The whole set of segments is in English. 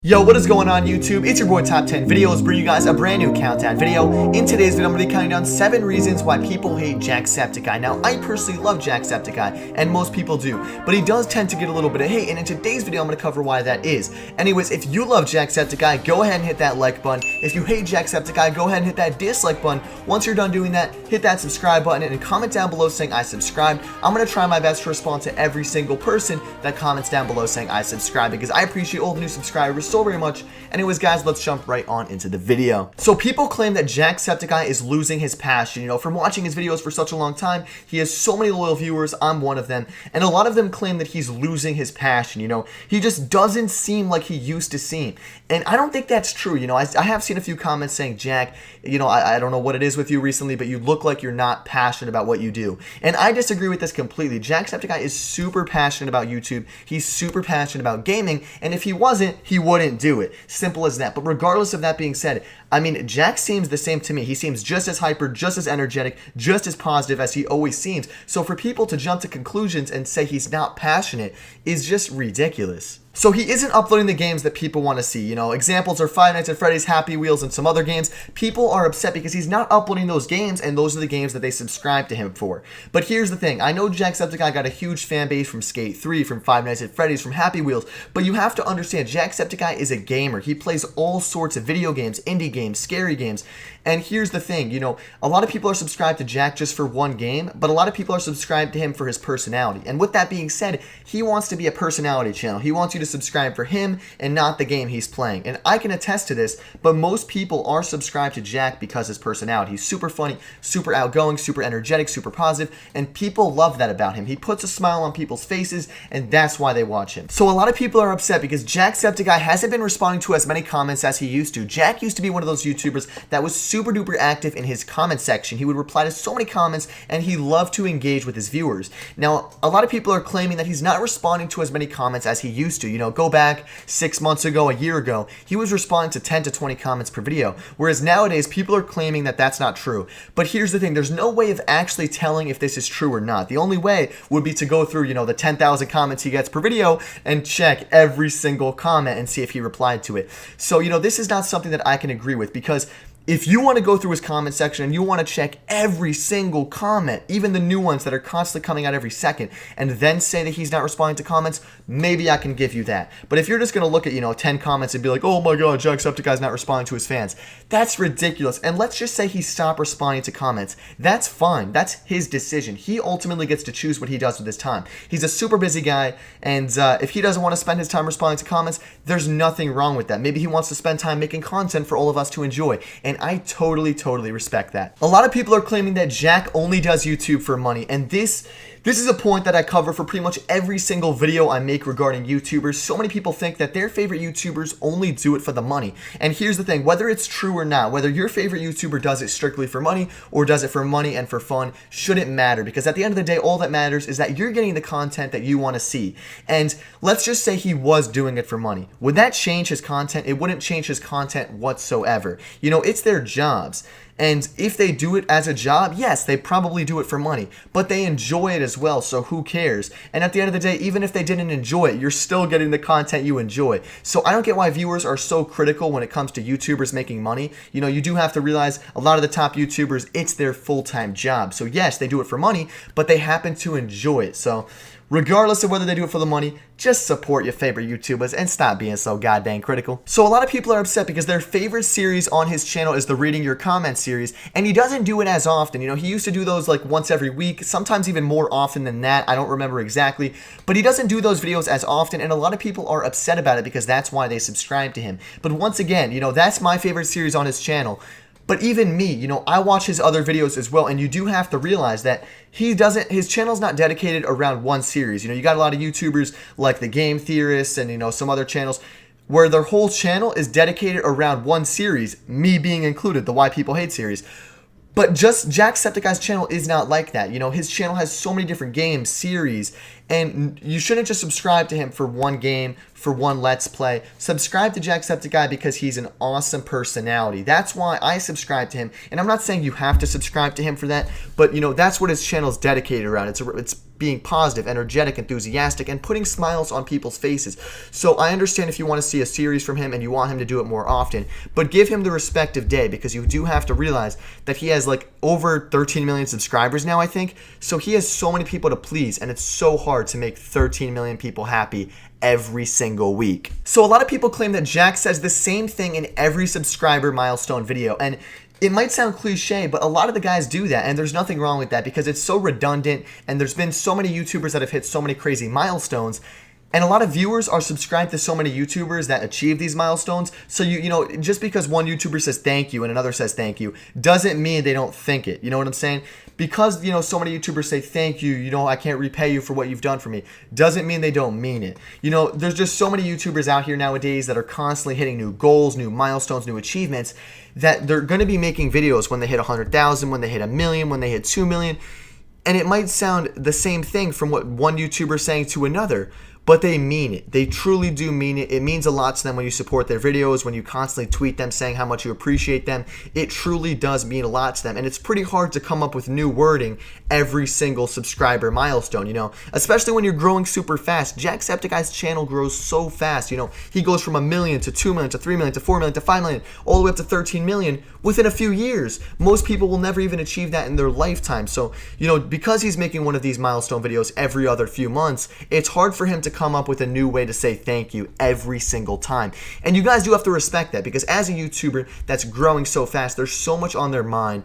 Yo, what is going on YouTube? It's your boy Top 10 Videos, bringing you guys a brand new countdown video. In today's video, I'm going to be counting down 7 reasons why people hate JackSepticEye. Now, I personally love JackSepticEye, and most people do, but he does tend to get a little bit of hate, and in today's video, I'm going to cover why that is. Anyways, if you love JackSepticEye, go ahead and hit that like button. If you hate JackSepticEye, go ahead and hit that dislike button. Once you're done doing that, hit that subscribe button, and comment down below saying I subscribed. I'm going to try my best to respond to every single person that comments down below saying I subscribe, because I appreciate all the new subscribers so very much. Anyways, guys, let's jump right on into the video. So people claim that JackSepticEye is losing his passion. You know, from watching his videos for such a long time, he has so many loyal viewers. I'm one of them. And a lot of them claim that he's losing his passion. You know, he just doesn't seem like he used to seem. And I don't think that's true. You know, I have seen a few comments saying, Jack, you know, I don't know what it is with you recently, but you look like you're not passionate about what you do. And I disagree with this completely. JackSepticEye is super passionate about YouTube. He's super passionate about gaming. And if he wasn't, he wouldn't do it. Simple as that. But regardless of that being said, I mean, Jack seems the same to me. He seems just as hyper, just as energetic, just as positive as he always seems. So for people to jump to conclusions and say he's not passionate is just ridiculous. So he isn't uploading the games that people want to see. You know, examples are Five Nights at Freddy's, Happy Wheels, and some other games. People are upset because he's not uploading those games, and those are the games that they subscribe to him for. But here's the thing. I know JackSepticEye got a huge fan base from Skate 3, from Five Nights at Freddy's, from Happy Wheels, but you have to understand, JackSepticEye is a gamer. He plays all sorts of video games, indie games, scary games. And here's the thing, you know, a lot of people are subscribed to Jack just for one game, but a lot of people are subscribed to him for his personality. And with that being said, he wants to be a personality channel. He wants you to subscribe for him and not the game he's playing. And I can attest to this, but most people are subscribed to Jack because of his personality. He's super funny, super outgoing, super energetic, super positive, and people love that about him. He puts a smile on people's faces, and that's why they watch him. So a lot of people are upset because JackSepticEye hasn't been responding to as many comments as he used to. Jack used to be one of those YouTubers that was super duper active in his comment section. He would reply to so many comments, and he loved to engage with his viewers. Now, a lot of people are claiming that he's not responding to as many comments as he used to. You know, go back 6 months ago, a year ago, he was responding to 10 to 20 comments per video, whereas nowadays people are claiming that that's not true. But here's the thing, there's no way of actually telling if this is true or not. The only way would be to go through, you know, the 10,000 comments he gets per video and check every single comment and see if he replied to it. So, you know, this is not something that I can agree with, because if you want to go through his comment section and you want to check every single comment, even the new ones that are constantly coming out every second, and then say that he's not responding to comments, maybe I can give you that. But if you're just going to look at, you know, 10 comments and be like, oh my god, JackSepticEye's not responding to his fans, that's ridiculous. And let's just say he stopped responding to comments. That's fine. That's his decision. He ultimately gets to choose what he does with his time. He's a super busy guy, and if he doesn't want to spend his time responding to comments, there's nothing wrong with that. Maybe he wants to spend time making content for all of us to enjoy. And I totally respect that. A lot of people are claiming that Jack only does YouTube for money, and this is a point that I cover for pretty much every single video I make regarding YouTubers. So many people think that their favorite YouTubers only do it for the money. And here's the thing, whether it's true or not, whether your favorite YouTuber does it strictly for money or does it for money and for fun, shouldn't matter, because at the end of the day, all that matters is that you're getting the content that you want to see. And let's just say he was doing it for money. Would that change his content? It wouldn't change his content whatsoever. You know, it's their jobs. And if they do it as a job, yes, they probably do it for money, but they enjoy it as well, so who cares? And at the end of the day, even if they didn't enjoy it, you're still getting the content you enjoy. So I don't get why viewers are so critical when it comes to YouTubers making money. You know, you do have to realize a lot of the top YouTubers, it's their full-time job. So yes, they do it for money, but they happen to enjoy it. So regardless of whether they do it for the money, just support your favorite YouTubers and stop being so goddamn critical. So a lot of people are upset because their favorite series on his channel is the Reading Your Comments series, and he doesn't do it as often. You know, he used to do those like once every week, sometimes even more often than that. I don't remember exactly, but he doesn't do those videos as often, and a lot of people are upset about it because that's why they subscribe to him. But once again, you know, that's my favorite series on his channel. But even me, you know, I watch his other videos as well, and you do have to realize that his channel's not dedicated around one series. You know, you got a lot of YouTubers like the Game Theorists and, you know, some other channels where their whole channel is dedicated around one series, me being included, the Why People Hate series. But just JackSepticEye's channel is not like that. You know, his channel has so many different games, series, And you shouldn't just subscribe to him for one game, for one Let's Play. Subscribe to JackSepticEye because he's an awesome personality. That's why I subscribe to him. And I'm not saying you have to subscribe to him for that, but, you know, that's what his channel is dedicated around. It's being positive, energetic, enthusiastic, and putting smiles on people's faces. So I understand if you want to see a series from him and you want him to do it more often, but give him the respect of day, because you do have to realize that he has like over 13 million subscribers now, I think. So he has so many people to please, and it's so hard to make 13 million people happy every single week. So a lot of people claim that Jack says the same thing in every subscriber milestone video, and it might sound cliche, but a lot of the guys do that, and there's nothing wrong with that because it's so redundant, and there's been so many YouTubers that have hit so many crazy milestones, and a lot of viewers are subscribed to so many YouTubers that achieve these milestones. So you know, just because one YouTuber says thank you and another says thank you doesn't mean they don't think it. You know what I'm saying? Because, you know, so many YouTubers say thank you, you know, I can't repay you for what you've done for me, doesn't mean they don't mean it. You know, there's just so many YouTubers out here nowadays that are constantly hitting new goals, new milestones, new achievements, that they're going to be making videos when they hit 100,000, when they hit 1 million, when they hit 2 million. And it might sound the same thing from what one YouTuber is saying to another, but they mean it. They truly do mean it. It means a lot to them when you support their videos, when you constantly tweet them saying how much you appreciate them. It truly does mean a lot to them. And it's pretty hard to come up with new wording every single subscriber milestone, you know, especially when you're growing super fast. JackSepticEye's channel grows so fast. You know, he goes from 1 million to 2 million to 3 million to 4 million to 5 million, all the way up to 13 million within a few years. Most people will never even achieve that in their lifetime. So, you know, because he's making one of these milestone videos every other few months, it's hard for him to come up with a new way to say thank you every single time. And you guys do have to respect that, because as a YouTuber that's growing so fast, there's so much on their mind.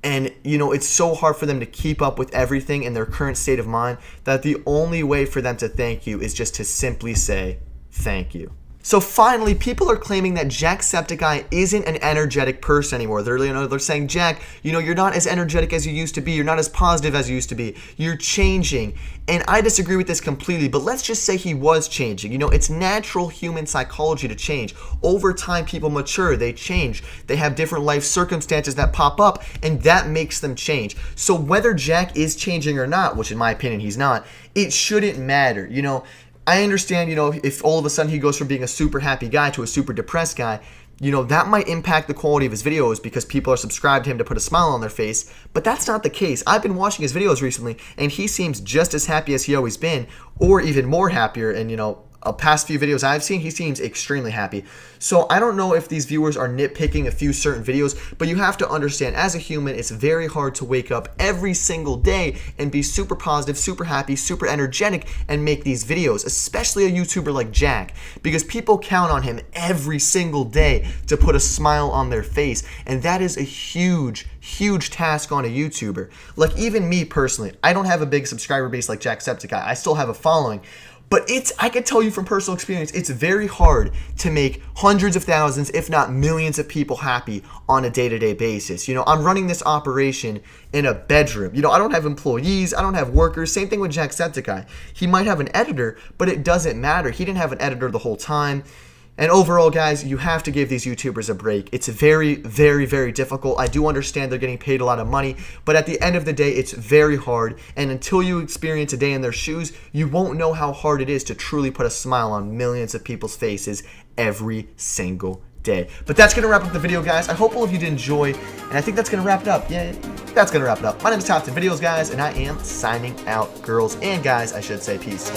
And, you know, it's so hard for them to keep up with everything in their current state of mind that the only way for them to thank you is just to simply say thank you. So finally, people are claiming that JackSepticEye isn't an energetic person anymore. They're saying, Jack, you know, you're not as energetic as you used to be. You're not as positive as you used to be. You're changing. And I disagree with this completely, but let's just say he was changing. You know, it's natural human psychology to change. Over time, people mature, they change. They have different life circumstances that pop up, and that makes them change. So whether Jack is changing or not, which in my opinion he's not, it shouldn't matter. You know, I understand, you know, if all of a sudden he goes from being a super happy guy to a super depressed guy, you know, that might impact the quality of his videos because people are subscribed to him to put a smile on their face, but that's not the case. I've been watching his videos recently, and he seems just as happy as he always been, or even more happier, and, you know, past few videos I've seen, he seems extremely happy. So I don't know if these viewers are nitpicking a few certain videos, but you have to understand, as a human, it's very hard to wake up every single day and be super positive, super happy, super energetic, and make these videos, especially a YouTuber like Jack, because people count on him every single day to put a smile on their face, and that is a huge task on a YouTuber. Like, even me personally, I don't have a big subscriber base like JackSepticEye. I still have a following. But I can tell you from personal experience, it's very hard to make hundreds of thousands, if not millions of people happy on a day-to-day basis. You know, I'm running this operation in a bedroom. You know, I don't have employees, I don't have workers. Same thing with JackSepticEye. He might have an editor, but it doesn't matter. He didn't have an editor the whole time. And overall, guys, you have to give these YouTubers a break. It's very difficult. I do understand they're getting paid a lot of money, but at the end of the day, it's very hard. And until you experience a day in their shoes, you won't know how hard it is to truly put a smile on millions of people's faces every single day. But that's going to wrap up the video, guys. I hope all of you did enjoy, and I think that's going to wrap it up. Yeah, that's going to wrap it up. My name is Top 10 Videos, guys, and I am signing out, girls and guys, I should say. Peace.